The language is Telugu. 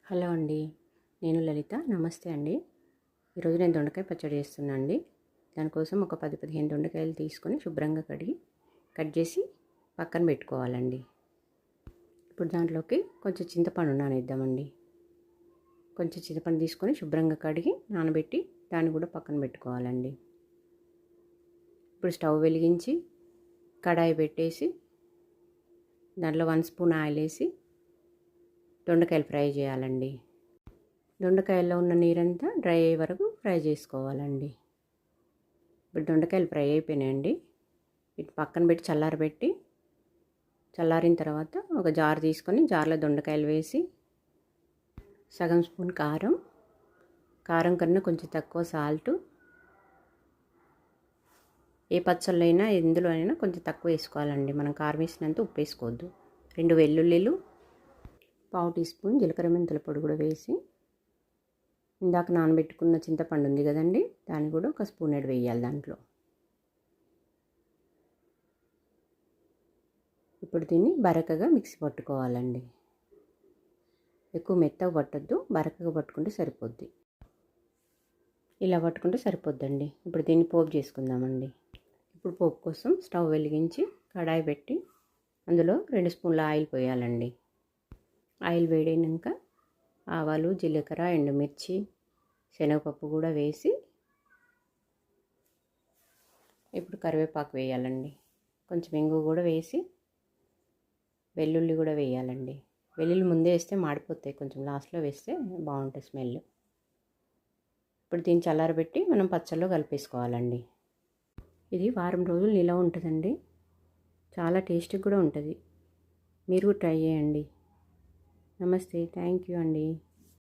హలో అండి, నేను లలిత. నమస్తే అండి. ఈరోజు నేను దొండకాయ పచ్చడి చేస్తున్నా అండి. దానికోసం ఒక 10-15 దొండకాయలు తీసుకొని శుభ్రంగా కడిగి కట్ చేసి పక్కన పెట్టుకోవాలండి. ఇప్పుడు దాంట్లోకి కొంచెం చింతపండు నానేద్దామండి. కొంచెం చింతపండు తీసుకొని శుభ్రంగా కడిగి నానబెట్టి దాన్ని కూడా పక్కన పెట్టుకోవాలండి. ఇప్పుడు స్టవ్ వెలిగించి కడాయి పెట్టేసి దాంట్లో 1 స్పూన్ ఆయిల్ వేసి దొండకాయలు ఫ్రై చేయాలండి. దొండకాయల్లో ఉన్న నీరంతా డ్రై అయ్యే వరకు ఫ్రై చేసుకోవాలండి. ఇప్పుడు దొండకాయలు ఫ్రై అయిపోయినాయండి. ఇటు పక్కన పెట్టి చల్లారిన తర్వాత ఒక జార్ తీసుకొని జార్లో దొండకాయలు వేసి సగం స్పూన్ కారం కన్నా కొంచెం తక్కువ సాల్టు, ఏ పచ్చళ్ళు అయినా ఎందులో అయినా కొంచెం తక్కువ వేసుకోవాలండి. మనం కారం వేసినంత ఉప్పు వేసుకోవద్దు. 2 వెల్లుల్లిలు, 1/2 టీ స్పూన్ జీలకర్ర మెంతుల పొడి కూడా వేసి ఇందాక నానబెట్టుకున్న చింతపండు ఉంది కదండి, దాన్ని కూడా ఒక స్పూన్ వేయాలి దాంట్లో. ఇప్పుడు దీన్ని బరకగా మిక్సీ పట్టుకోవాలండి. ఎక్కువ మెత్తగా పట్టద్దు, బరకగా పట్టుకుంటే సరిపోద్ది. ఇలా పట్టుకుంటే సరిపోద్దండి. ఇప్పుడు దీన్ని పోపు చేసుకుందామండి. ఇప్పుడు పోపు కోసం స్టవ్ వెలిగించి కడాయి పెట్టి అందులో 2 స్పూన్ల ఆయిల్ పోయాలండి. ఆయిల్ వేడైనాక ఆవాలు, జీలకర్ర, ఎండుమిర్చి, శనగపప్పు కూడా వేసి ఇప్పుడు కరివేపాకు వేయాలండి. కొంచెం ఇంగు కూడా వేసి వెల్లుల్లి కూడా వేయాలండి. వెల్లుల్లి ముందే వేస్తే మాడిపోతాయి, కొంచెం లాస్ట్లో వేస్తే బాగుంటుంది స్మెల్. ఇప్పుడు దీన్ని చల్లారబెట్టి మనం పచ్చళ్ళలో కలిపేసుకోవాలండి. ఇది వారం రోజులు నిలవ ఉంటుందండి. చాలా టేస్టీ కూడా ఉంటుంది. మీరు ట్రై చేయండి. నమస్తే, థ్యాంక్ యూ అండి.